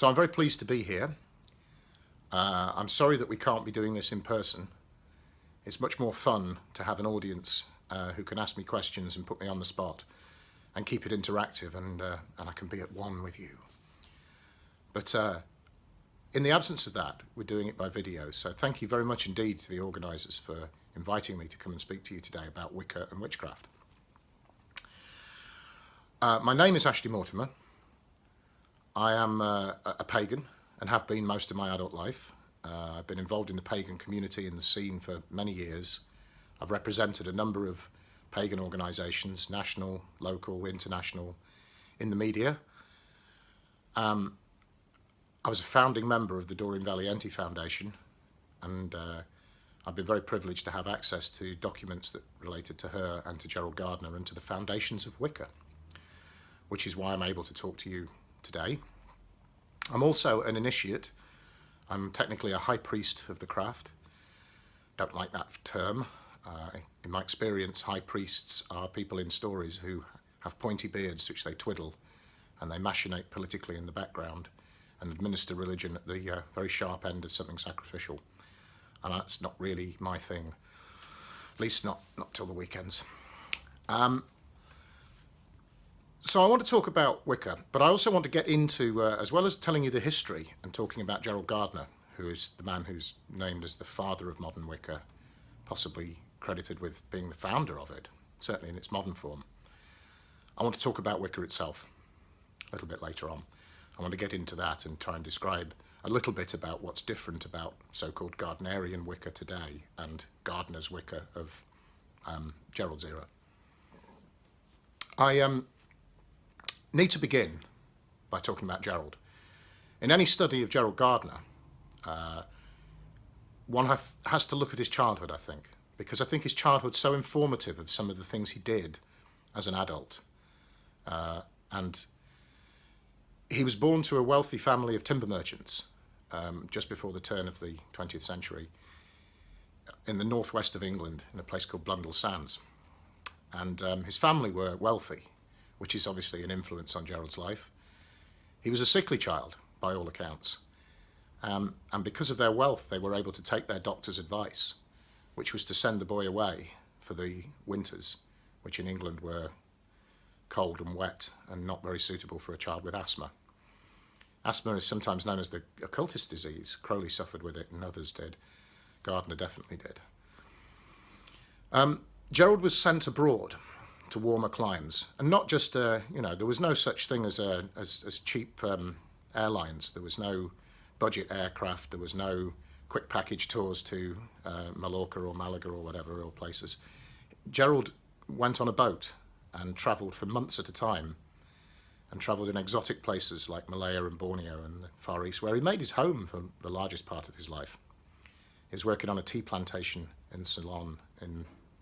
So I'm very pleased to be here. I'm sorry that we can't be doing this in person. It's much more fun to have an audience who can ask me questions and put me on the spot and keep it interactive, and I can be at one with you. But in the absence of that, we're doing it by video. So thank you very much indeed to the organisers for inviting me to come and speak to you today about Wicca and witchcraft. My name is Ashley Mortimer. I am a pagan and have been most of my adult life. I've been involved in the pagan community and the scene for many years. I've represented a number of pagan organisations, national, local, international, in the media. I was a founding member of the Doreen Valiente Foundation, and I've been very privileged to have access to documents that related to her and to Gerald Gardner and to the foundations of Wicca, which is why I'm able to talk to you today. I'm also an initiate. I'm technically a high priest of the craft. Don't like that term. In my experience, high priests are people in stories who have pointy beards which they twiddle, and they machinate politically in the background and administer religion at the very sharp end of something sacrificial. And that's not really my thing, at least not till the weekends. So I want to talk about Wicca, but I also want to get into, as well as telling you the history and talking about Gerald Gardner, who is the man who's named as the father of modern Wicca, possibly credited with being the founder of it, certainly in its modern form. I want to talk about Wicca itself a little bit later on. I want to get into that and try and describe a little bit about what's different about so-called Gardnerian Wicca today and Gardner's Wicca of Gerald's era. I need to begin by talking about Gerald. In any study of Gerald Gardner, one has to look at his childhood, I think, because I think his childhood's so informative of some of the things he did as an adult. And he was born to a wealthy family of timber merchants just before the turn of the 20th century in the northwest of England, in a place called Blundell Sands. And his family were wealthy, which is obviously an influence on Gerald's life. He was a sickly child, by all accounts. And because of their wealth, they were able to take their doctor's advice, which was to send the boy away for the winters, which in England were cold and wet and not very suitable for a child with asthma. Asthma is sometimes known as the occultist disease. Crowley suffered with it and others did. Gardner definitely did. Gerald was sent abroad to warmer climes, and not just, there was no such thing as cheap airlines. There was no budget aircraft. There was no quick package tours to Mallorca or Malaga or whatever, or places. Gerald went on a boat and travelled for months at a time, and travelled in exotic places like Malaya and Borneo and the Far East, where he made his home for the largest part of his life. He was working on a tea plantation in Ceylon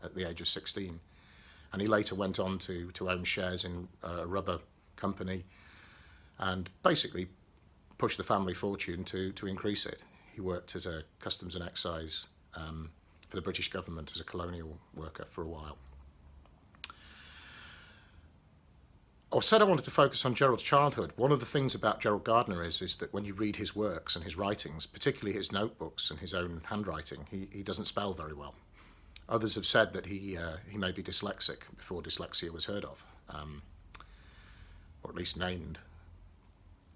at the age of 16, and he later went on to own shares in a rubber company and basically pushed the family fortune to increase it. He worked as a customs and excise for the British government as a colonial worker for a while. I said I wanted to focus on Gerald's childhood. One of the things about Gerald Gardner is that when you read his works and his writings, particularly his notebooks and his own handwriting, he doesn't spell very well. Others have said that he may be dyslexic before dyslexia was heard of, or at least named.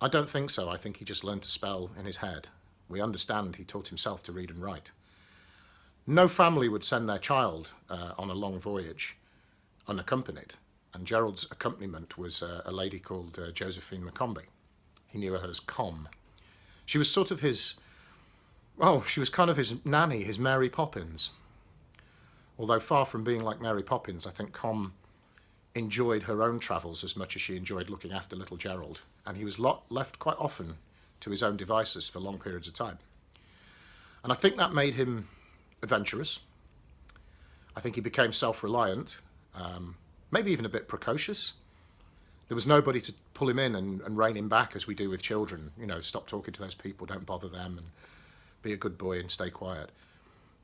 I don't think so. I think he just learned to spell in his head. We understand he taught himself to read and write. No family would send their child on a long voyage unaccompanied. And Gerald's accompaniment was a lady called Josephine Maccombie. He knew her as Com. She was sort of she was kind of his nanny, his Mary Poppins. Although far from being like Mary Poppins, I think Com enjoyed her own travels as much as she enjoyed looking after little Gerald. And he was left quite often to his own devices for long periods of time. And I think that made him adventurous. I think he became self-reliant. Maybe even a bit precocious. There was nobody to pull him in and rein him back as we do with children. Stop talking to those people, don't bother them, and be a good boy and stay quiet.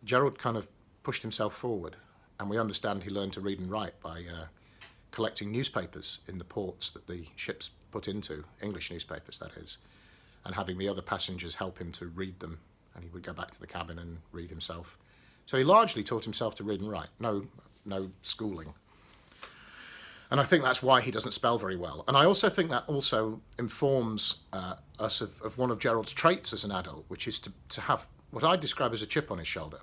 Gerald kind of pushed himself forward, and we understand he learned to read and write by collecting newspapers in the ports that the ships put into, English newspapers that is, and having the other passengers help him to read them, and he would go back to the cabin and read himself. So he largely taught himself to read and write, no schooling. And I think that's why he doesn't spell very well. And I also think that also informs us of one of Gerald's traits as an adult, which is to have what I describe as a chip on his shoulder.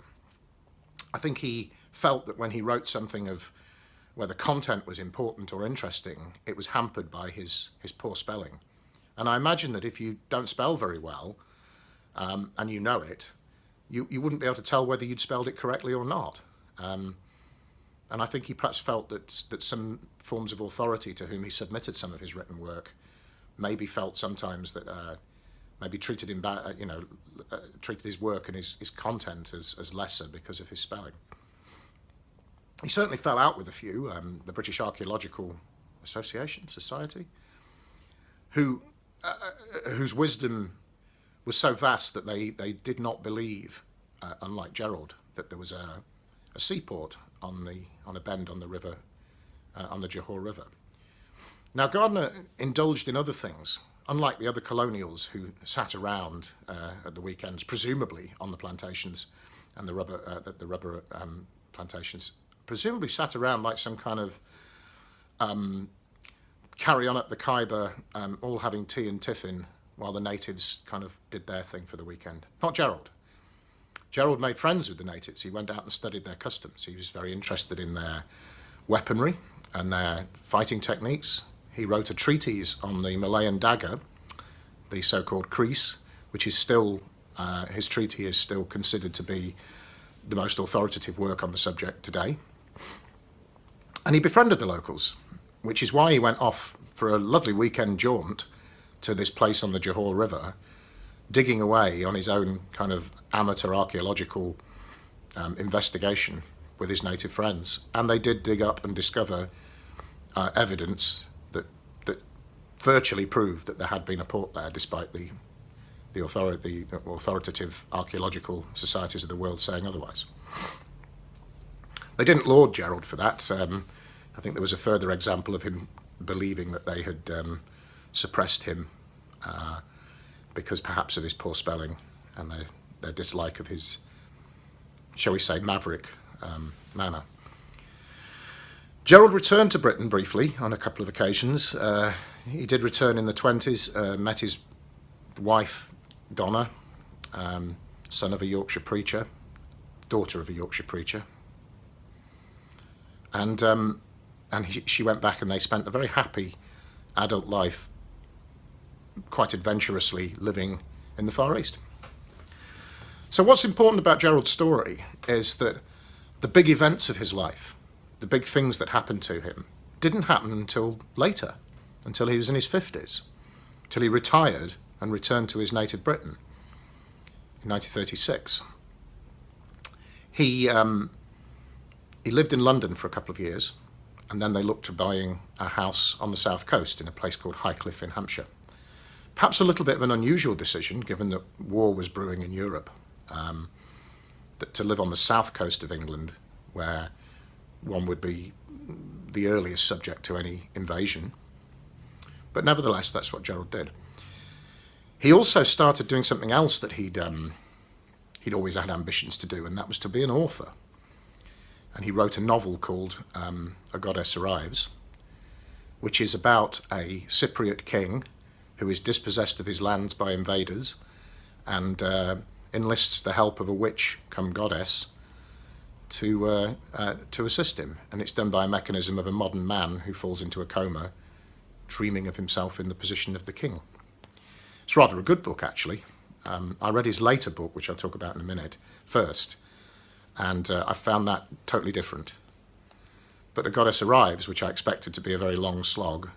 I think he felt that when he wrote something of where the content was important or interesting, it was hampered by his poor spelling. And I imagine that if you don't spell very well, and you know it, you wouldn't be able to tell whether you'd spelled it correctly or not. And I think he perhaps felt that some forms of authority to whom he submitted some of his written work maybe felt sometimes that maybe treated him treated his work and his content as lesser because of his spelling. He certainly fell out with a few, the British Archaeological Association, Society, whose wisdom was so vast that they did not believe, unlike Gerald, that there was a seaport on a bend on the river, on the Johor River. Now, Gardner indulged in other things, unlike the other colonials who sat around at the weekends, presumably on the plantations and the rubber plantations, presumably sat around like some kind of carry on up the Khyber, all having tea and tiffin while the natives kind of did their thing for the weekend. Not Gerald. Gerald made friends with the natives. He went out and studied their customs. He was very interested in their weaponry and their fighting techniques. He wrote a treatise on the Malayan dagger, the so-called crease, which is still, his treatise is still considered to be the most authoritative work on the subject today. And he befriended the locals, which is why he went off for a lovely weekend jaunt to this place on the Johor River, digging away on his own kind of amateur archaeological investigation with his native friends. And they did dig up and discover evidence that virtually proved that there had been a port there, despite the authoritative archaeological societies of the world saying otherwise. They didn't laud Gerald for that. I think there was a further example of him believing that they had suppressed him because perhaps of his poor spelling and their dislike of his, shall we say, maverick manner. Gerald returned to Britain briefly on a couple of occasions. He did return in the 20s, met his wife, Donna, son of a Yorkshire preacher, daughter of a Yorkshire preacher. And she went back and they spent a very happy adult life, quite adventurously living in the Far East. So what's important about Gerald's story is that the big events of his life, the big things that happened to him, didn't happen until later, until he was in his 50s, till he retired and returned to his native Britain in 1936. He lived in London for a couple of years, and then they looked to buying a house on the south coast in a place called Highcliffe in Hampshire. Perhaps a little bit of an unusual decision, given that war was brewing in Europe, that to live on the south coast of England, where one would be the earliest subject to any invasion. But nevertheless, that's what Gerald did. He also started doing something else that he'd always had ambitions to do, and that was to be an author. And he wrote a novel called A Goddess Arrives, which is about a Cypriot king who is dispossessed of his lands by invaders and enlists the help of a witch come goddess to assist him. And it's done by a mechanism of a modern man who falls into a coma, dreaming of himself in the position of the king. It's rather a good book, actually. I read his later book, which I'll talk about in a minute, first, and I found that totally different. But A Goddess Arrives, which I expected to be a very long slog,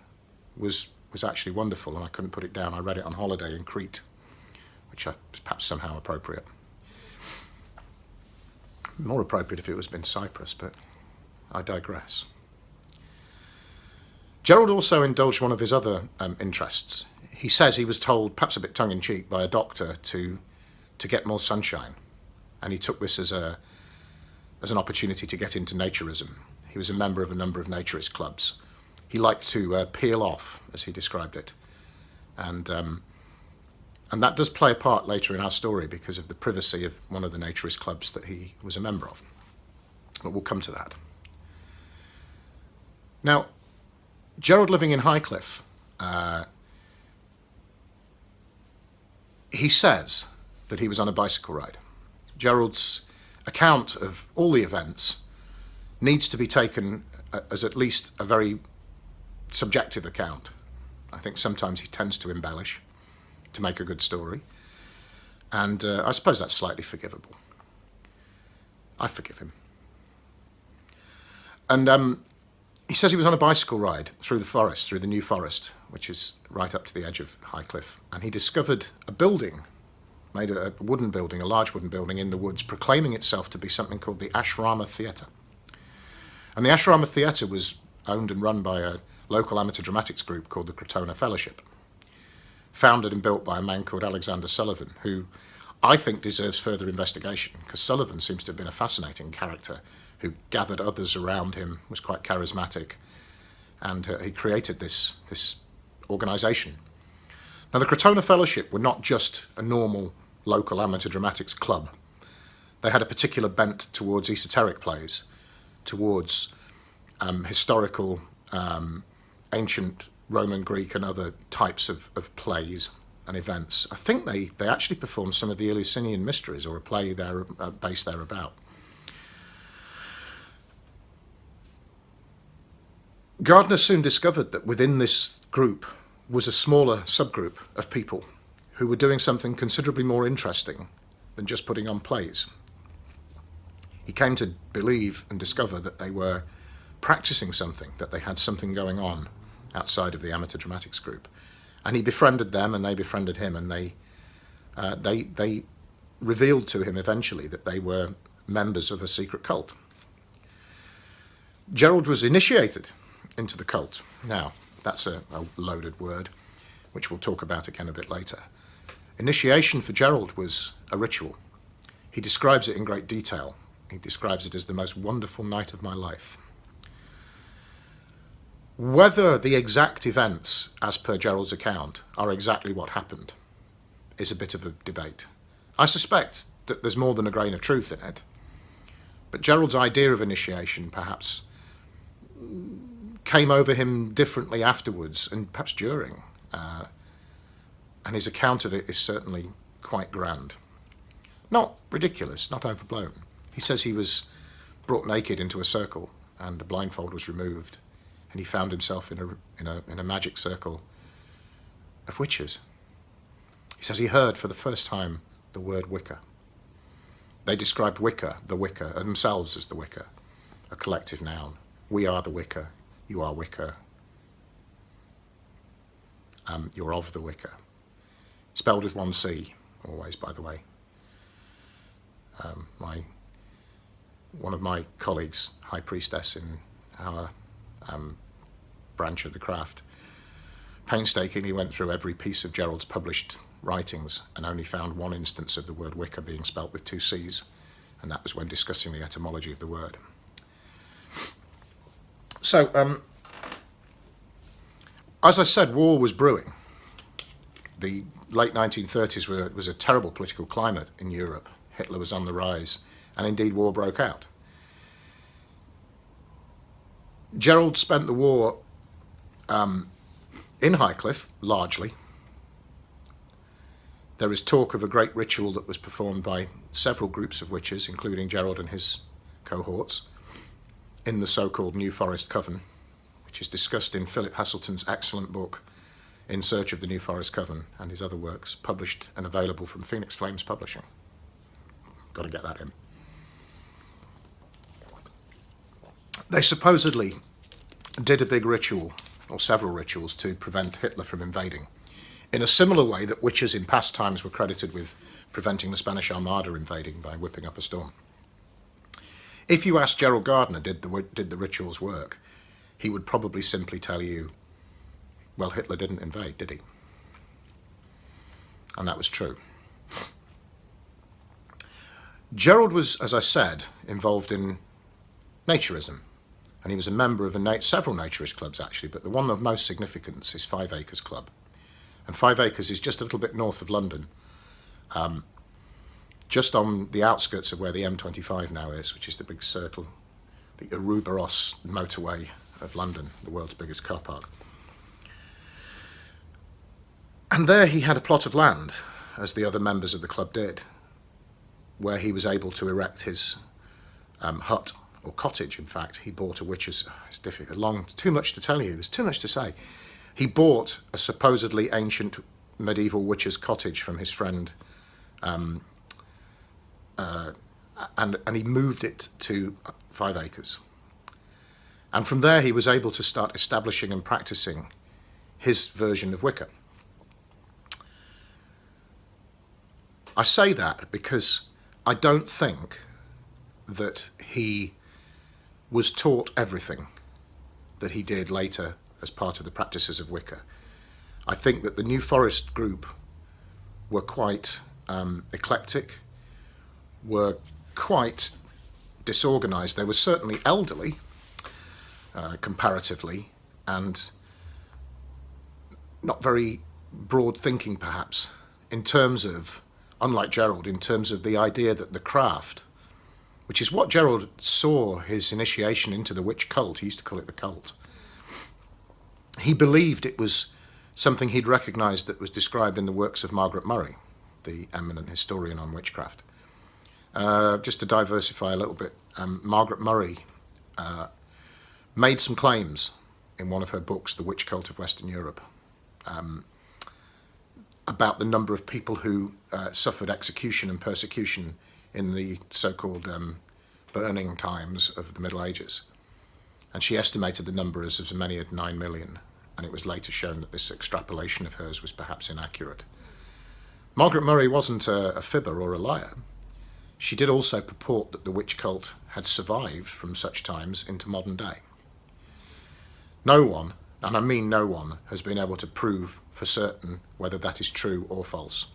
was actually wonderful, and I couldn't put it down. I read it on holiday in Crete, which was perhaps somehow appropriate. More appropriate if it was been Cyprus, but I digress. Gerald also indulged one of his other interests. He says he was told, perhaps a bit tongue-in-cheek, by a doctor to get more sunshine, and he took this as an opportunity to get into naturism. He was a member of a number of naturist clubs. He liked to peel off, as he described it, and And that does play a part later in our story because of the privacy of one of the naturist clubs that he was a member of. But we'll come to that. Now, Gerald living in Highcliffe, he says that he was on a bicycle ride. Gerald's account of all the events needs to be taken as at least a very subjective account. I think sometimes he tends to embellish to make a good story, and I suppose that's slightly forgivable. I forgive him. And he says he was on a bicycle ride through the forest, through the New Forest, which is right up to the edge of Highcliffe, and he discovered a building, made a wooden building, a large wooden building in the woods, proclaiming itself to be something called the Ashrama Theatre. And the Ashrama Theatre was owned and run by a local amateur dramatics group called the Crotona Fellowship, founded and built by a man called Alexander Sullivan, who I think deserves further investigation, because Sullivan seems to have been a fascinating character who gathered others around him, was quite charismatic, and he created this organisation. Now, the Crotona Fellowship were not just a normal local amateur dramatics club. They had a particular bent towards esoteric plays, towards historical, ancient Roman, Greek and other types of plays and events. I think they actually performed some of the Eleusinian Mysteries, or a play there based thereabout. Gardner soon discovered that within this group was a smaller subgroup of people who were doing something considerably more interesting than just putting on plays. He came to believe and discover that they were practicing something, that they had something going on outside of the amateur dramatics group. And he befriended them, and they befriended him, and they revealed to him eventually that they were members of a secret cult. Gerald was initiated into the cult. Now, that's a loaded word, which we'll talk about again a bit later. Initiation for Gerald was a ritual. He describes it in great detail. He describes it as the most wonderful night of my life. Whether the exact events, as per Gerald's account, are exactly what happened is a bit of a debate. I suspect that there's more than a grain of truth in it, but Gerald's idea of initiation perhaps came over him differently afterwards, and perhaps during, and his account of it is certainly quite grand. Not ridiculous, not overblown. He says he was brought naked into a circle, and the blindfold was removed, and he found himself in a magic circle of witches. He says he heard for the first time the word Wica. They described Wica, the Wica, and themselves as the Wica, a collective noun. We are the Wica, you are Wica, you're of the Wica. Spelled with one C, always, by the way. One of my colleagues, high priestess in our branch of the craft, painstakingly went through every piece of Gerald's published writings and only found one instance of the word Wica being spelt with two C's, and that was when discussing the etymology of the word. So, as I said, war was brewing. The late 1930s was a terrible political climate in Europe. Hitler was on the rise, and indeed war broke out. Gerald spent the war in Highcliffe, largely. There is talk of a great ritual that was performed by several groups of witches, including Gerald and his cohorts, in the so-called New Forest Coven, which is discussed in Philip Hasselton's excellent book, In Search of the New Forest Coven, and his other works, published and available from Phoenix Flames Publishing. Got to get that in. They supposedly did a big ritual, or several rituals, to prevent Hitler from invading, in a similar way that witches in past times were credited with preventing the Spanish Armada invading by whipping up a storm. If you asked Gerald Gardner, did the rituals work, he would probably simply tell you, well, Hitler didn't invade, did he? And that was true. Gerald was, as I said, involved in naturism, and he was a member of several naturist clubs, actually, but the one of most significance is 5 Acres Club. And 5 Acres is just a little bit north of London, just on the outskirts of where the M25 now is, which is the big circle, the Ouroboros motorway of London, the world's biggest car park. And there he had a plot of land, as the other members of the club did, where he was able to erect his hut, or cottage, in fact. He bought a witch's... it's difficult, too much to tell you, there's too much to say. He bought a supposedly ancient medieval witch's cottage from his friend, and he moved it to 5 Acres. And from there he was able to start establishing and practicing his version of Wicca. I say that because I don't think that he was taught everything that he did later as part of the practices of Wicca. I think that the New Forest group were quite eclectic, were quite disorganised. They were certainly elderly, comparatively, and not very broad thinking perhaps, in terms of, unlike Gerald, in terms of the idea that the craft, which is what Gerald saw his initiation into the witch cult, he used to call it the cult, he believed it was something he'd recognised that was described in the works of Margaret Murray, the eminent historian on witchcraft. Just to diversify a little bit, Margaret Murray made some claims in one of her books, The Witch Cult of Western Europe, about the number of people who suffered execution and persecution in the so-called burning times of the Middle Ages. And she estimated the number as many as 9 million, and it was later shown that this extrapolation of hers was perhaps inaccurate. Margaret Murray wasn't a fibber or a liar. She did also purport that the witch cult had survived from such times into modern day. No one, and I mean no one, has been able to prove for certain whether that is true or false.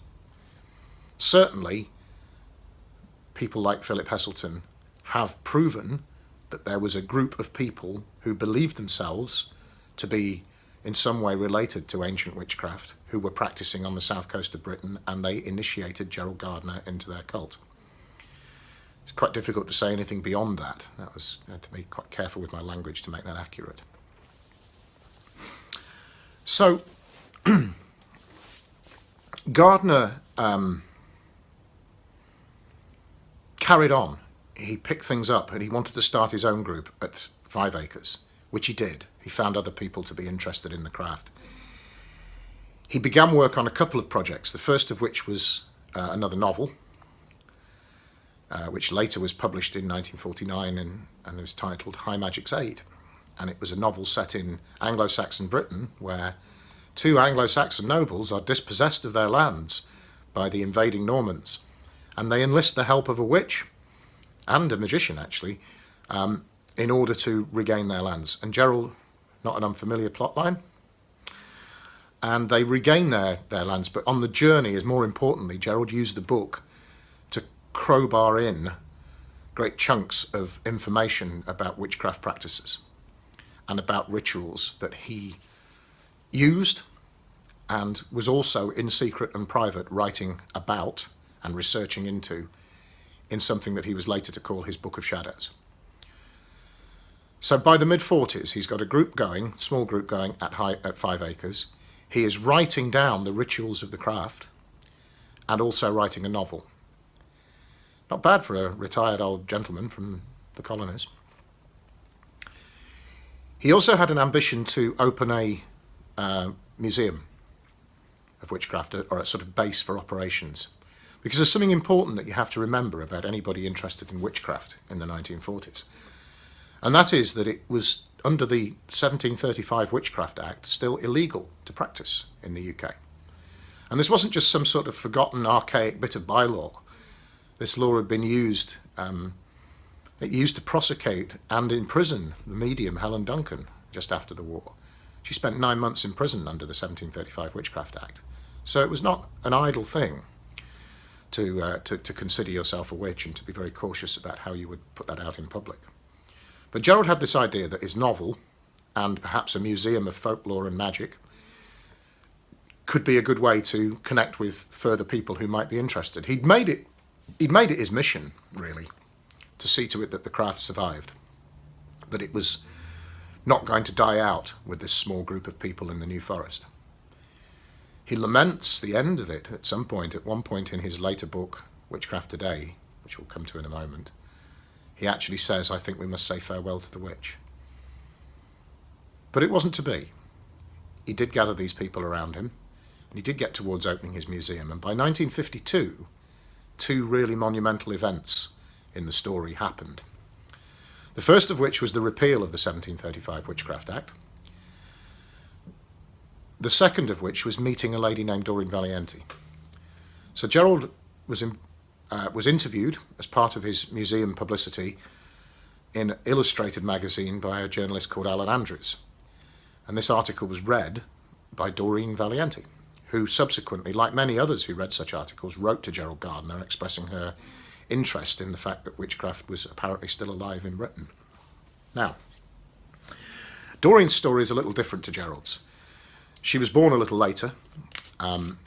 Certainly, people like Philip Heselton have proven that there was a group of people who believed themselves to be in some way related to ancient witchcraft, who were practicing on the south coast of Britain, and they initiated Gerald Gardner into their cult. It's quite difficult to say anything beyond that. I had to be quite careful with my language to make that accurate. So, Gardner carried on. He picked things up and he wanted to start his own group at 5 Acres, which he did. He found other people to be interested in the craft. He began work on a couple of projects, the first of which was another novel, which later was published in 1949 and is titled High Magic's Aid. And it was a novel set in Anglo-Saxon Britain, where 2 Anglo-Saxon nobles are dispossessed of their lands by the invading Normans, and they enlist the help of a witch, and a magician actually, in order to regain their lands. And Gerald, not an unfamiliar plotline, and they regain their lands, but on the journey, as more importantly, Gerald used the book to crowbar in great chunks of information about witchcraft practices and about rituals that he used and was also in secret and private writing about and researching into in something that he was later to call his Book of Shadows. So by the mid-40s, he's got a group going, small group going at 5 Acres. He is writing down the rituals of the craft and also writing a novel. Not bad for a retired old gentleman from the colonies. He also had an ambition to open a museum of witchcraft, or a sort of base for operations. Because there's something important that you have to remember about anybody interested in witchcraft in the 1940s. And that is that it was, under the 1735 Witchcraft Act, still illegal to practice in the UK. And this wasn't just some sort of forgotten, archaic bit of bylaw. This law had been used, it used to prosecute and imprison the medium Helen Duncan just after the war. She spent 9 months in prison under the 1735 Witchcraft Act. So it was not an idle thing to consider yourself a witch and to be very cautious about how you would put that out in public. But Gerald had this idea that his novel, and perhaps a museum of folklore and magic, could be a good way to connect with further people who might be interested. He'd made it his mission, really, to see to it that the craft survived, that it was not going to die out with this small group of people in the New Forest. He laments the end of it at one point in his later book, Witchcraft Today, which we'll come to in a moment. He actually says, I think we must say farewell to the witch. But it wasn't to be. He did gather these people around him, and he did get towards opening his museum, and by 1952, two really monumental events in the story happened. The first of which was the repeal of the 1735 Witchcraft Act. The second of which was meeting a lady named Doreen Valiente. So Gerald was interviewed as part of his museum publicity in an illustrated magazine by a journalist called Alan Andrews. And this article was read by Doreen Valiente, who subsequently, like many others who read such articles, wrote to Gerald Gardner expressing her interest in the fact that witchcraft was apparently still alive in Britain. Now, Doreen's story is a little different to Gerald's. She was born a little later.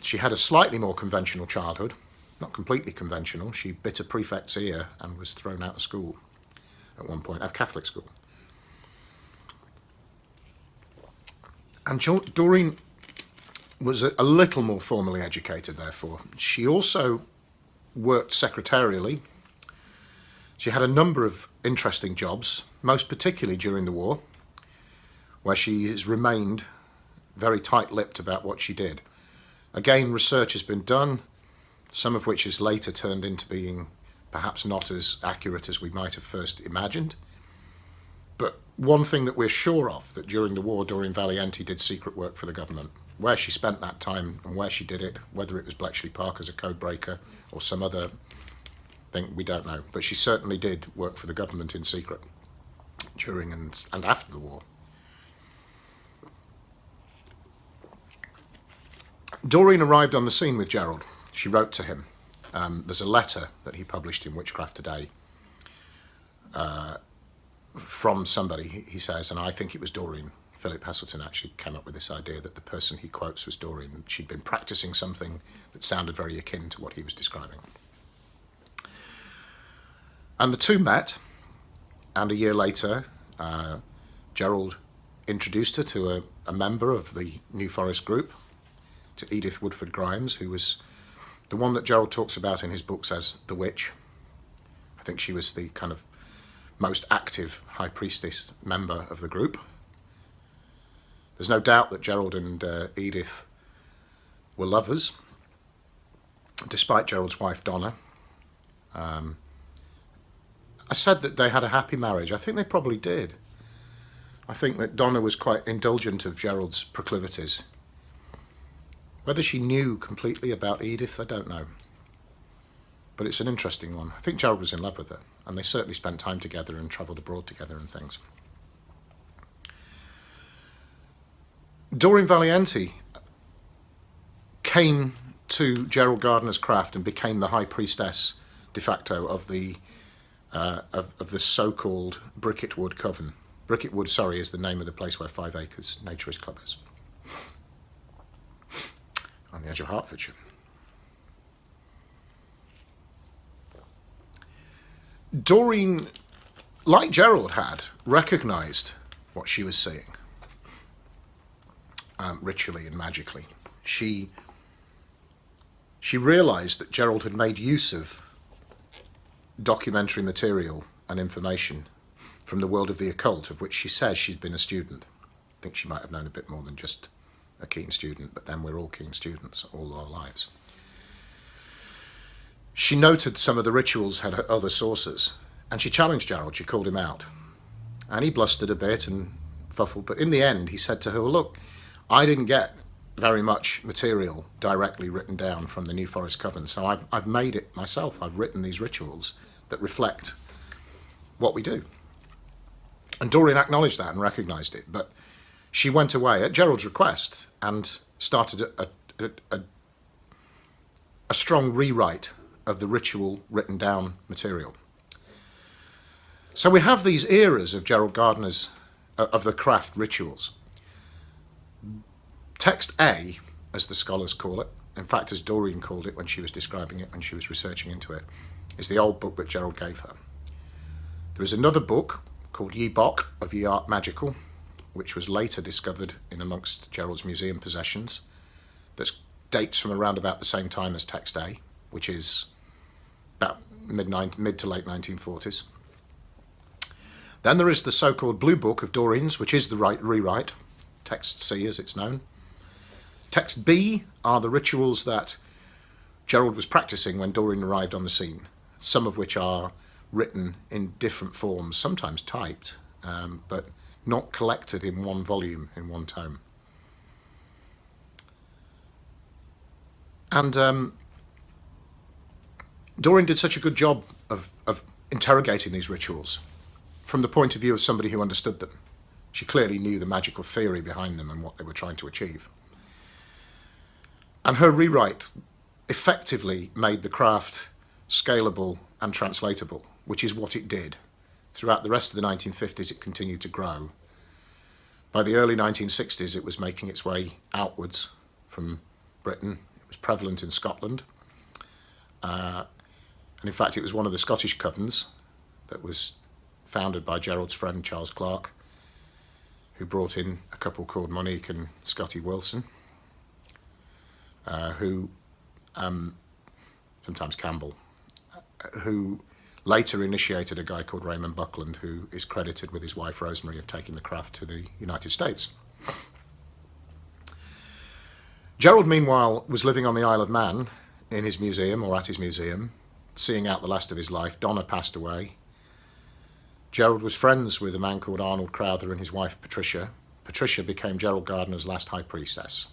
She had a slightly more conventional childhood, not completely conventional. She bit a prefect's ear and was thrown out of school at one point, at Catholic school. And Doreen was a little more formally educated, therefore. She also worked secretarially. She had a number of interesting jobs, most particularly during the war, where she has remained very tight-lipped about what she did. Again, research has been done, some of which has later turned into being perhaps not as accurate as we might have first imagined. But one thing that we're sure of, that during the war, Doreen Valiente did secret work for the government. Where she spent that time and where she did it, whether it was Bletchley Park as a code breaker or some other thing, we don't know. But she certainly did work for the government in secret during and after the war. Doreen arrived on the scene with Gerald. She wrote to him. There's a letter that he published in Witchcraft Today from somebody, he says, and I think it was Doreen. Philip Heselton actually came up with this idea that the person he quotes was Doreen. She'd been practicing something that sounded very akin to what he was describing. And the two met, and a year later, Gerald introduced her to a member of the New Forest group, to Edith Woodford Grimes, who was the one that Gerald talks about in his books as the witch. I think she was the kind of most active high priestess member of the group. There's no doubt that Gerald and Edith were lovers, despite Gerald's wife, Donna. I said that they had a happy marriage. I think they probably did. I think that Donna was quite indulgent of Gerald's proclivities. Whether she knew completely about Edith, I don't know. But it's an interesting one. I think Gerald was in love with her, and they certainly spent time together and travelled abroad together and things. Doreen Valiente came to Gerald Gardner's craft and became the high priestess de facto of the so-called Bricket Wood Coven. Bricket Wood, is the name of the place where 5 Acres Naturist Club is, on the edge of Hertfordshire. Doreen, like Gerald had, recognised what she was seeing. Ritually and magically. She realised that Gerald had made use of documentary material and information from the world of the occult, of which she says she's been a student. I think she might have known a bit more than just a keen student, but then we're all keen students all our lives. She noted some of the rituals had other sources, and she challenged Gerald. She called him out. And he blustered a bit and fuffled, but in the end he said to her, well, look, I didn't get very much material directly written down from the New Forest Coven, so I've made it myself. I've written these rituals that reflect what we do. And Doreen acknowledged that and recognised it, but she went away at Gerald's request and started a strong rewrite of the ritual written down material. So we have these eras of Gerald Gardner's, of the craft rituals. Text A as the scholars call it, in fact as Doreen called it when she was describing it, when she was researching into it, is the old book that Gerald gave her. There is another book called Ye Bok of Ye Art Magical, which was later discovered in amongst Gerald's museum possessions, that dates from around about the same time as Text A, which is about mid to late 1940s. Then there is the so-called Blue Book of Doreen's, which is the rewrite, Text C as it's known. Text B are the rituals that Gerald was practicing when Doreen arrived on the scene, some of which are written in different forms, sometimes typed, but not collected in one volume, in one tome. And Doreen did such a good job of interrogating these rituals from the point of view of somebody who understood them. She clearly knew the magical theory behind them and what they were trying to achieve. And her rewrite effectively made the craft scalable and translatable, which is what it did. Throughout the rest of the 1950s, it continued to grow. By the early 1960s, it was making its way outwards from Britain. It was prevalent in Scotland. And in fact, it was one of the Scottish covens that was founded by Gerald's friend Charles Clarke, who brought in a couple called Monique and Scotty Wilson, who, sometimes Campbell, who later initiated a guy called Raymond Buckland, who is credited with his wife Rosemary of taking the craft to the United States. Gerald, meanwhile, was living on the Isle of Man in his museum, or at his museum, seeing out the last of his life. Donna passed away. Gerald was friends with a man called Arnold Crowther and his wife Patricia. Patricia became Gerald Gardner's last high priestess.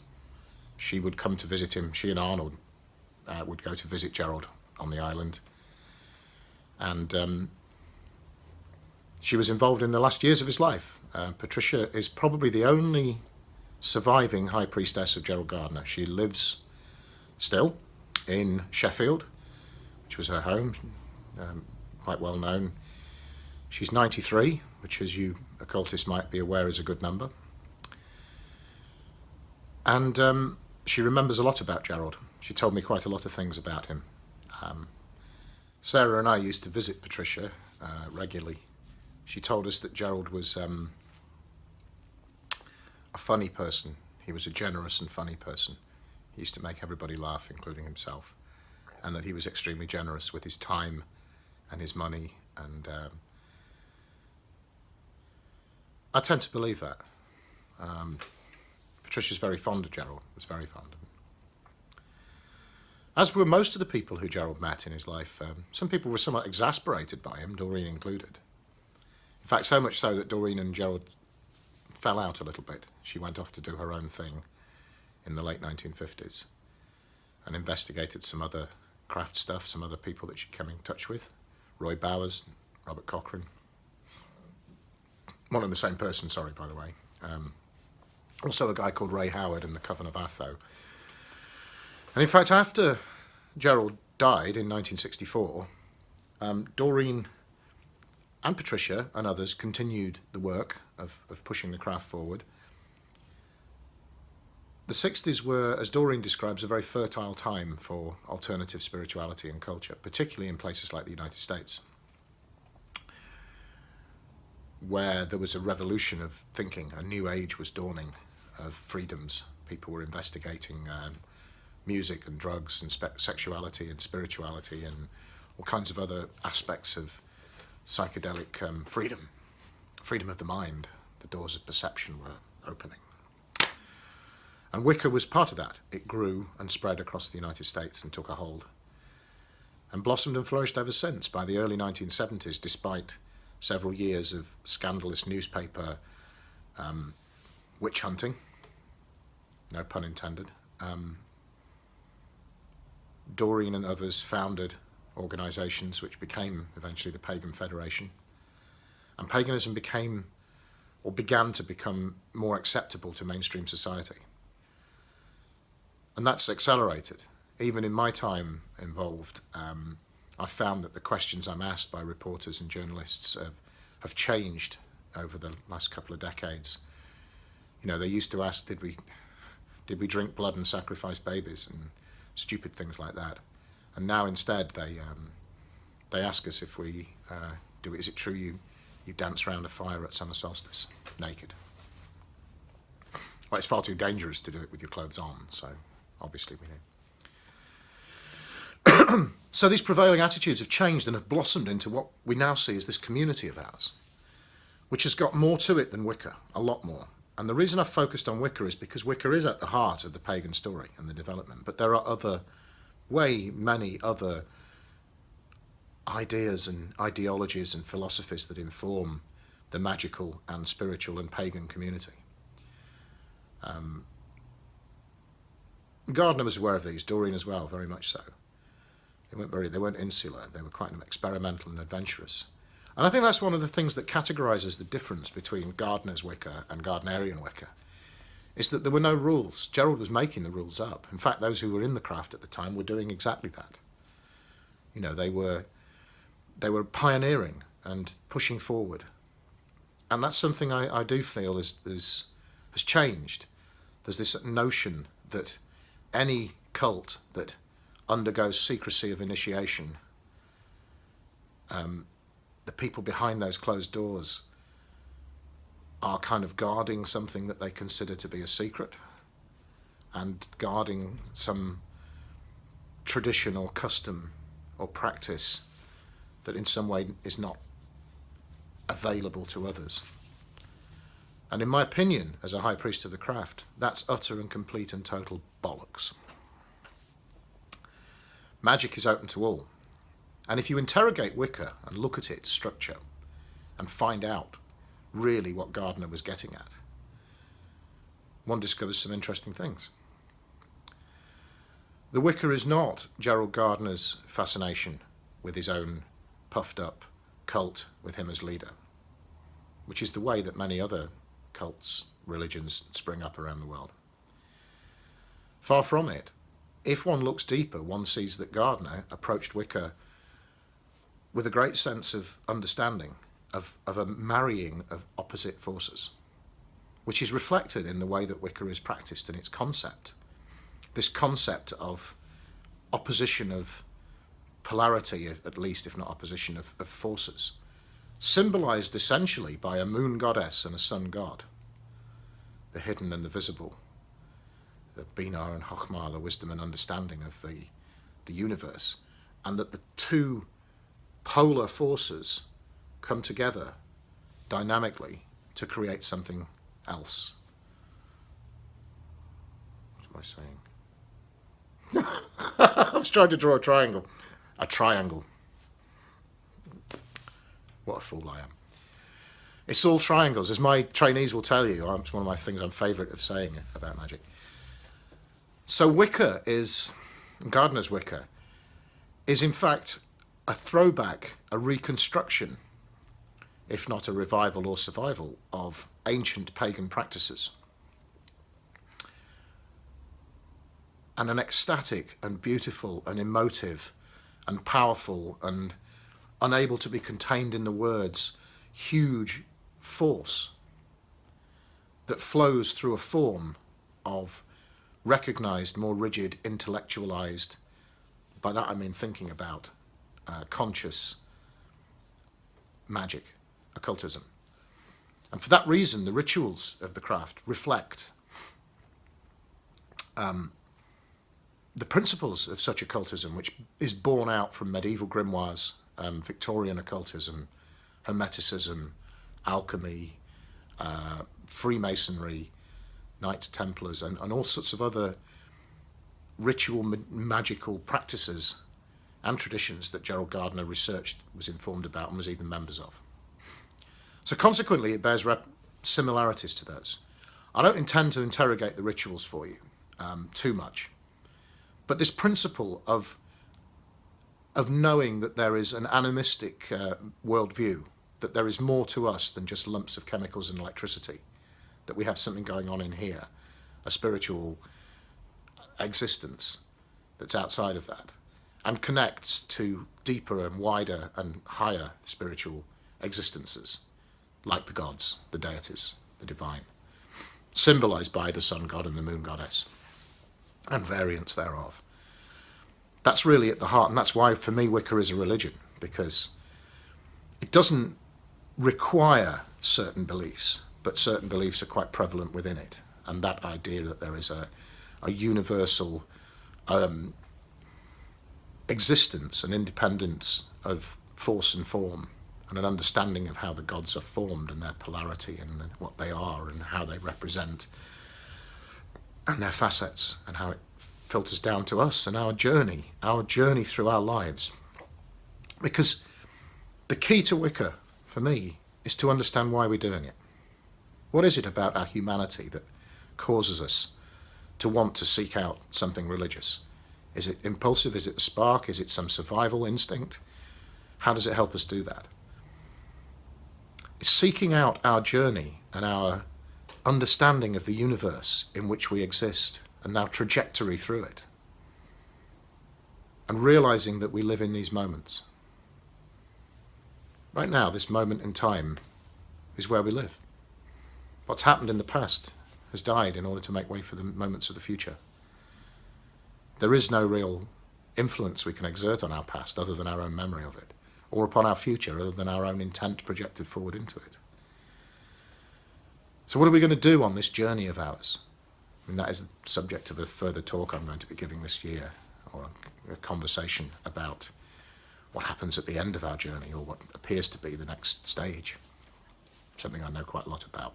She would come to visit him. She and Arnold would go to visit Gerald on the island. And she was involved in the last years of his life. Patricia is probably the only surviving high priestess of Gerald Gardner. She lives still in Sheffield, which was her home, quite well known. She's 93, which, as you occultists might be aware, is a good number. And she remembers a lot about Gerald. She told me quite a lot of things about him. Sarah and I used to visit Patricia regularly. She told us that Gerald was a funny person. He was a generous and funny person. He used to make everybody laugh, including himself. And that he was extremely generous with his time and his money. And I tend to believe that. Patricia's very fond of Gerald, was very fond of him. As were most of the people who Gerald met in his life. Some people were somewhat exasperated by him, Doreen included. In fact, so much so that Doreen and Gerald fell out a little bit. She went off to do her own thing in the late 1950s and investigated some other craft stuff, some other people that she came in touch with. Roy Bowers, Robert Cochrane. One and the same person, sorry, by the way. Also a guy called Ray Howard in the Coven of Atho. And in fact, after Gerald died in 1964, Doreen and Patricia and others continued the work of pushing the craft forward. The 60s were, as Doreen describes, a very fertile time for alternative spirituality and culture, particularly in places like the United States, where there was a revolution of thinking. A new age was dawning of freedoms. People were investigating music and drugs and sexuality and spirituality and all kinds of other aspects of psychedelic freedom of the mind. The doors of perception were opening. And Wica was part of that. It grew and spread across the United States and took a hold. And blossomed and flourished ever since. By the early 1970s, despite several years of scandalous newspaper witch hunting, no pun intended, Doreen and others founded organisations which became eventually the Pagan Federation. And paganism began to become more acceptable to mainstream society. And that's accelerated. Even in my time involved, I've found that the questions I'm asked by reporters and journalists have changed over the last couple of decades. You know, they used to ask, did we Did we drink blood and sacrifice babies and stupid things like that? And now instead they ask us if we do it. Is it true you dance around a fire at summer solstice naked? Well, it's far too dangerous to do it with your clothes on, so obviously we do. So these prevailing attitudes have changed and have blossomed into what we now see as this community of ours, which has got more to it than Wicca, a lot more. And the reason I've focused on Wicca is because Wicca is at the heart of the pagan story and the development, but there are many other ideas and ideologies and philosophies that inform the magical and spiritual and pagan community. Gardner was aware of these, Doreen as well, very much so. They weren't insular, they were quite experimental and adventurous. And I think that's one of the things that categorises the difference between Gardner's Wicca and Gardnerian Wicca, is that there were no rules. Gerald was making the rules up. In fact, those who were in the craft at the time were doing exactly that. You know, they were pioneering and pushing forward. And that's something I do feel has changed. There's this notion that any cult that undergoes secrecy of initiation, the people behind those closed doors are kind of guarding something that they consider to be a secret and guarding some tradition or custom or practice that in some way is not available to others. And in my opinion, as a high priest of the craft, that's utter and complete and total bollocks. Magic is open to all. And if you interrogate Wicca and look at its structure and find out really what Gardner was getting at, one discovers some interesting things. The Wicca is not Gerald Gardner's fascination with his own puffed up cult with him as leader, which is the way that many other cults, religions spring up around the world. Far from it. If one looks deeper, one sees that Gardner approached Wicca with a great sense of understanding, of a marrying of opposite forces, which is reflected in the way that Wicca is practiced and its concept. This concept of opposition of polarity, at least, if not opposition of forces, symbolised essentially by a moon goddess and a sun god, the hidden and the visible, the Binah and Chokhmah, the wisdom and understanding of the universe, and that the two polar forces come together dynamically to create something else. What am I saying? I was trying to draw a triangle. A triangle. What a fool I am. It's all triangles, as my trainees will tell you. It's one of my things I'm favourite of saying about magic. So Wicca Gardner's Wicca is in fact a throwback, a reconstruction, if not a revival or survival, of ancient pagan practices. And an ecstatic and beautiful and emotive and powerful and unable to be contained in the words, huge force that flows through a form of recognised, more rigid, intellectualised, by that I mean thinking about, conscious magic, occultism. And for that reason, the rituals of the craft reflect the principles of such occultism, which is born out from medieval grimoires, Victorian occultism, Hermeticism, alchemy, Freemasonry, Knights Templars, and all sorts of other ritual magical practices and traditions that Gerald Gardner researched, was informed about, and was even members of. So consequently, it bears similarities to those. I don't intend to interrogate the rituals for you too much, but this principle of knowing that there is an animistic worldview, that there is more to us than just lumps of chemicals and electricity, that we have something going on in here, a spiritual existence that's outside of that, and connects to deeper and wider and higher spiritual existences, like the gods, the deities, the divine, symbolised by the sun god and the moon goddess. and variants thereof. That's really at the heart, and that's why for me Wicca is a religion, because it doesn't require certain beliefs, but certain beliefs are quite prevalent within it. And that idea that there is a universal existence and independence of force and form, and an understanding of how the gods are formed and their polarity and what they are and how they represent and their facets, and how it filters down to us and our journey through our lives. Because the key to Wicca, for me, is to understand why we're doing it. What is it about our humanity that causes us to want to seek out something religious? Is it impulsive? Is it a spark? Is it some survival instinct? How does it help us do that? It's seeking out our journey and our understanding of the universe in which we exist and our trajectory through it, and realizing that we live in these moments. Right now, this moment in time is where we live. What's happened in the past has died in order to make way for the moments of the future. There is no real influence we can exert on our past other than our own memory of it, or upon our future other than our own intent projected forward into it. So what are we going to do on this journey of ours? I mean, that is the subject of a further talk I'm going to be giving this year, or a conversation about what happens at the end of our journey, or what appears to be the next stage. Something I know quite a lot about,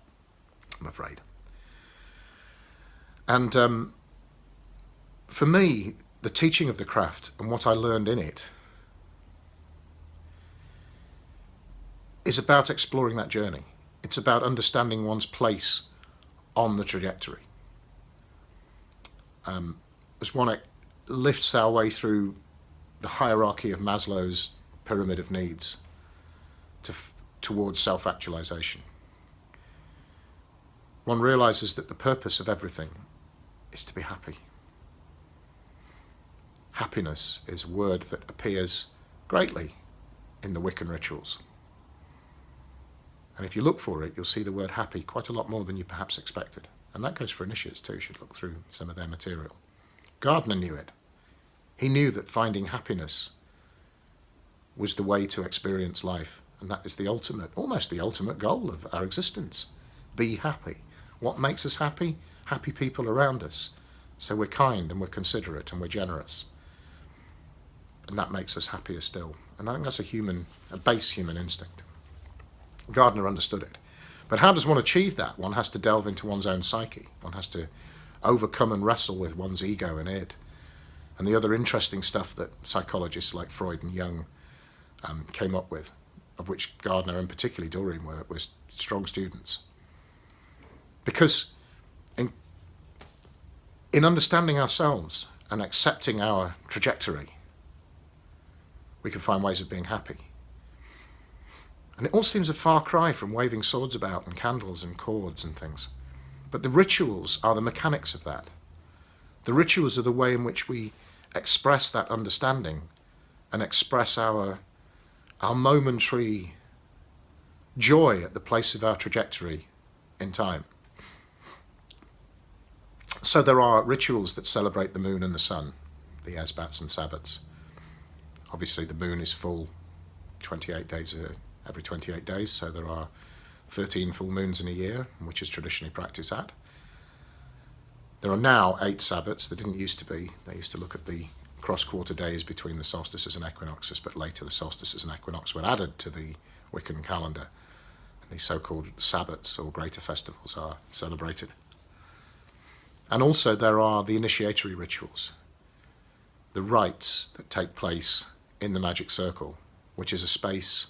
I'm afraid. And for me, the teaching of the craft and what I learned in it is about exploring that journey. It's about understanding one's place on the trajectory. As one lifts our way through the hierarchy of Maslow's pyramid of needs towards self-actualization, one realizes that the purpose of everything is to be happy. Happiness is a word that appears greatly in the Wiccan rituals. And if you look for it, you'll see the word happy quite a lot more than you perhaps expected. And that goes for initiates too. You should look through some of their material. Gardner knew it. He knew that finding happiness was the way to experience life. And that is the ultimate, almost the ultimate goal of our existence. Be happy. What makes us happy? Happy people around us. So we're kind and we're considerate and we're generous. And that makes us happier still. And I think that's a base human instinct. Gardner understood it. But how does one achieve that? One has to delve into one's own psyche. One has to overcome and wrestle with one's ego and id. And the other interesting stuff that psychologists like Freud and Jung came up with, of which Gardner and particularly Doreen were strong students. Because in understanding ourselves and accepting our trajectory, we can find ways of being happy. And it all seems a far cry from waving swords about and candles and cords and things. But the rituals are the mechanics of that. The rituals are the way in which we express that understanding and express our momentary joy at the place of our trajectory in time. So there are rituals that celebrate the moon and the sun, the Esbats and Sabbats. Obviously the moon is full 28 days every 28 days, so there are 13 full moons in a year, which is traditionally practiced at. There are now 8 Sabbats. There didn't used to be. They used to look at the cross-quarter days between the solstices and equinoxes, but later the solstices and equinox were added to the Wiccan calendar. And these so-called Sabbats, or greater festivals, are celebrated. And also there are the initiatory rituals, the rites that take place in the magic circle, which is a space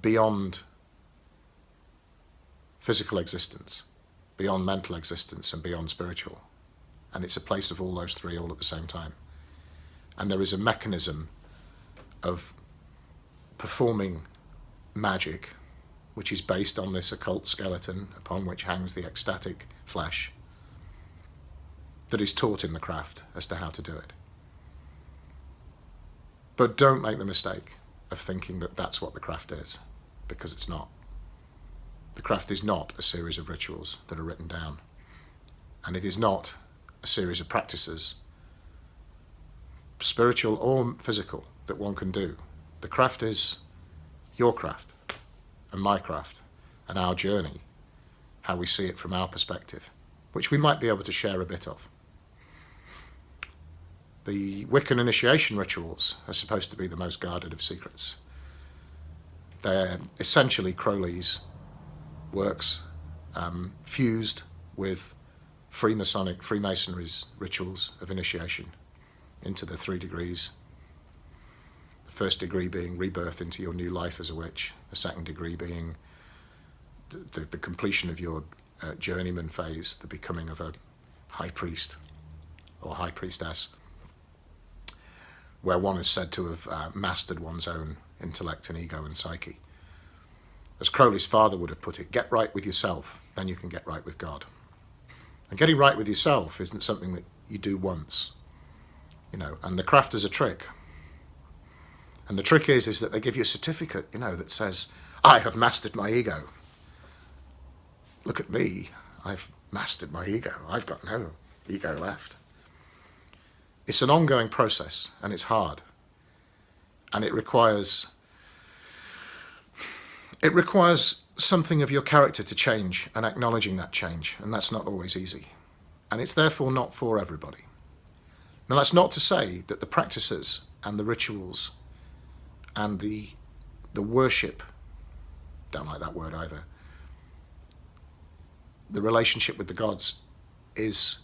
beyond physical existence, beyond mental existence, and beyond spiritual. And it's a place of all those three all at the same time. And there is a mechanism of performing magic, which is based on this occult skeleton upon which hangs the ecstatic flesh, that is taught in the craft as to how to do it. But don't make the mistake of thinking that that's what the craft is, because it's not. The craft is not a series of rituals that are written down, and it is not a series of practices, spiritual or physical, that one can do. The craft is your craft and my craft and our journey, how we see it from our perspective, which we might be able to share a bit of. The Wiccan initiation rituals are supposed to be the most guarded of secrets. They're essentially Crowley's works, fused with Freemasonry's rituals of initiation into the 3 degrees. The first degree being rebirth into your new life as a witch. The second degree being the completion of your journeyman phase, the becoming of a high priest or high priestess, where one is said to have mastered one's own intellect and ego and psyche. As Crowley's father would have put it, get right with yourself, then you can get right with God. And getting right with yourself isn't something that you do once, and the craft is a trick. And the trick is that they give you a certificate, that says, I have mastered my ego. Look at me, I've mastered my ego. I've got no ego left. It's an ongoing process, and it's hard. And it requires something of your character to change, and acknowledging that change, and that's not always easy. And it's therefore not for everybody. Now, that's not to say that the practices and the rituals and the worship, don't like that word either, the relationship with the gods is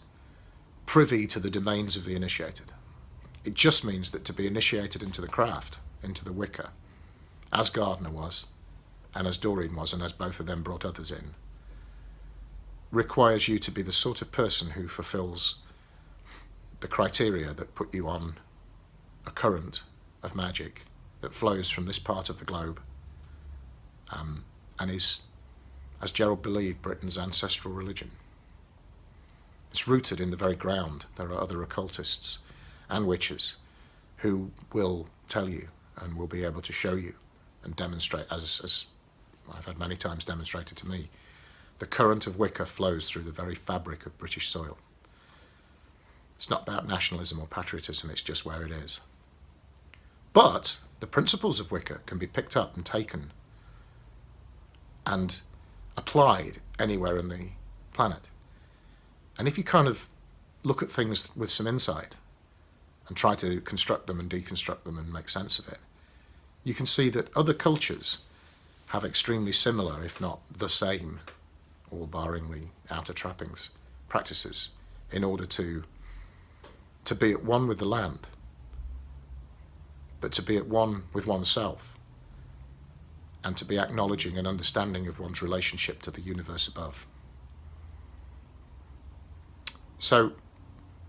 privy to the domains of the initiated. It just means that to be initiated into the craft, into the Wica, as Gardner was, and as Doreen was, and as both of them brought others in, requires you to be the sort of person who fulfills the criteria that put you on a current of magic that flows from this part of the globe, and is, as Gerald believed, Britain's ancestral religion. It's rooted in the very ground. There are other occultists and witches who will tell you and will be able to show you and demonstrate, as I've had many times demonstrated to me, the current of Wicca flows through the very fabric of British soil. It's not about nationalism or patriotism, it's just where it is. But the principles of Wicca can be picked up and taken and applied anywhere in the planet. And if you kind of look at things with some insight and try to construct them and deconstruct them and make sense of it, you can see that other cultures have extremely similar, if not the same, all barring the outer trappings, practices in order to be at one with the land, but to be at one with oneself, and to be acknowledging and understanding of one's relationship to the universe above. So,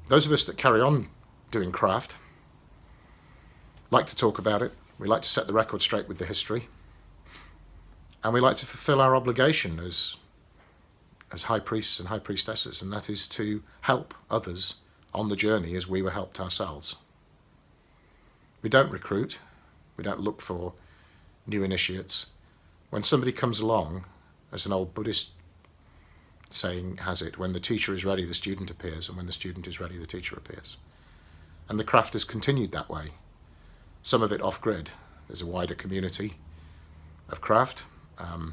those of us that carry on doing craft like to talk about it, we like to set the record straight with the history, and we like to fulfill our obligation as high priests and high priestesses, and that is to help others on the journey as we were helped ourselves. We don't recruit, we don't look for new initiates. When somebody comes along, as an old Buddhist saying has it, when the teacher is ready, the student appears, and when the student is ready, the teacher appears. And the craft has continued that way. Some of it off-grid. There's a wider community of craft. A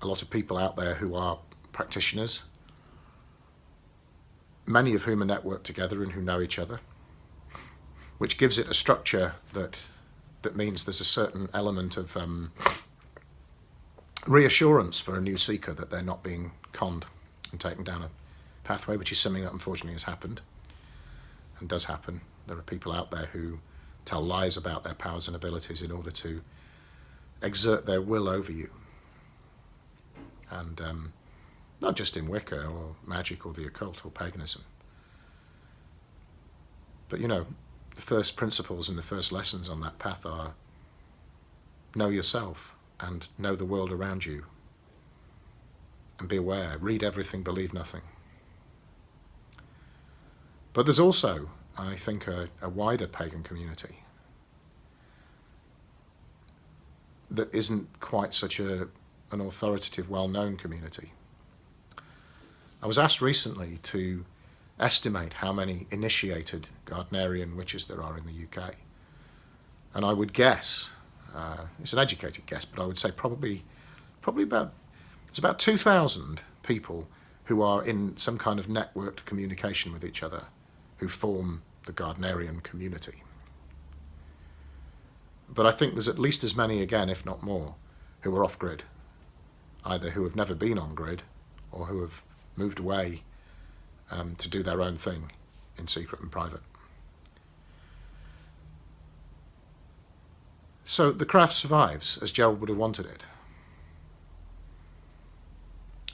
lot of people out there who are practitioners, many of whom are networked together and who know each other, which gives it a structure that means there's a certain element of reassurance for a new seeker that they're not being conned and taken down a pathway, which is something that unfortunately has happened and does happen. There are people out there who tell lies about their powers and abilities in order to exert their will over you. And not just in Wicca or magic or the occult or paganism. But the first principles and the first lessons on that path are know yourself and know the world around you. And be aware, read everything, believe nothing. But there's also, I think, a wider pagan community that isn't quite such an authoritative, well-known community. I was asked recently to estimate how many initiated Gardnerian witches there are in the UK. And I would guess, it's an educated guess, but I would say probably it's about 2,000 people who are in some kind of networked communication with each other, who form the Gardnerian community. But I think there's at least as many again, if not more, who are off-grid, either who have never been on-grid or who have moved away to do their own thing in secret and private. So the craft survives as Gerald would have wanted it.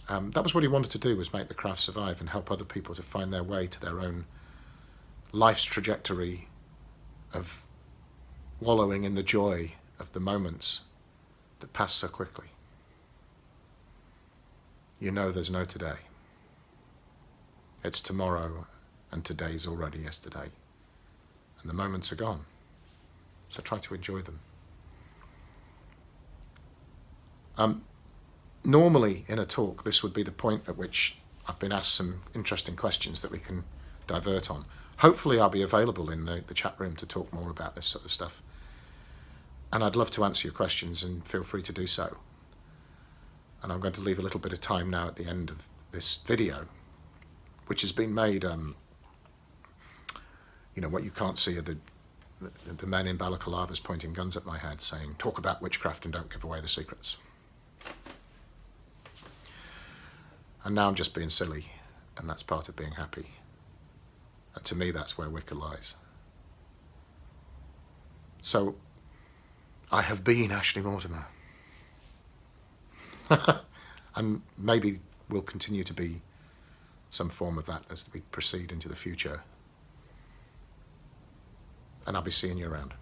That was what he wanted to do, was make the craft survive and help other people to find their way to their own life's trajectory of wallowing in the joy of the moments that pass so quickly. You know there's no today. It's tomorrow, and today's already yesterday. And the moments are gone. So try to enjoy them. Normally in a talk, this would be the point at which I've been asked some interesting questions that we can divert on. Hopefully I'll be available in the chat room to talk more about this sort of stuff. And I'd love to answer your questions, and feel free to do so. And I'm going to leave a little bit of time now at the end of this video, which has been made, what you can't see are the men in balaclavas pointing guns at my head saying, talk about witchcraft and don't give away the secrets. And now I'm just being silly, and that's part of being happy. And to me, that's where Wicca lies. So, I have been Ashley Mortimer. And maybe will continue to be some form of that as we proceed into the future. And I'll be seeing you around.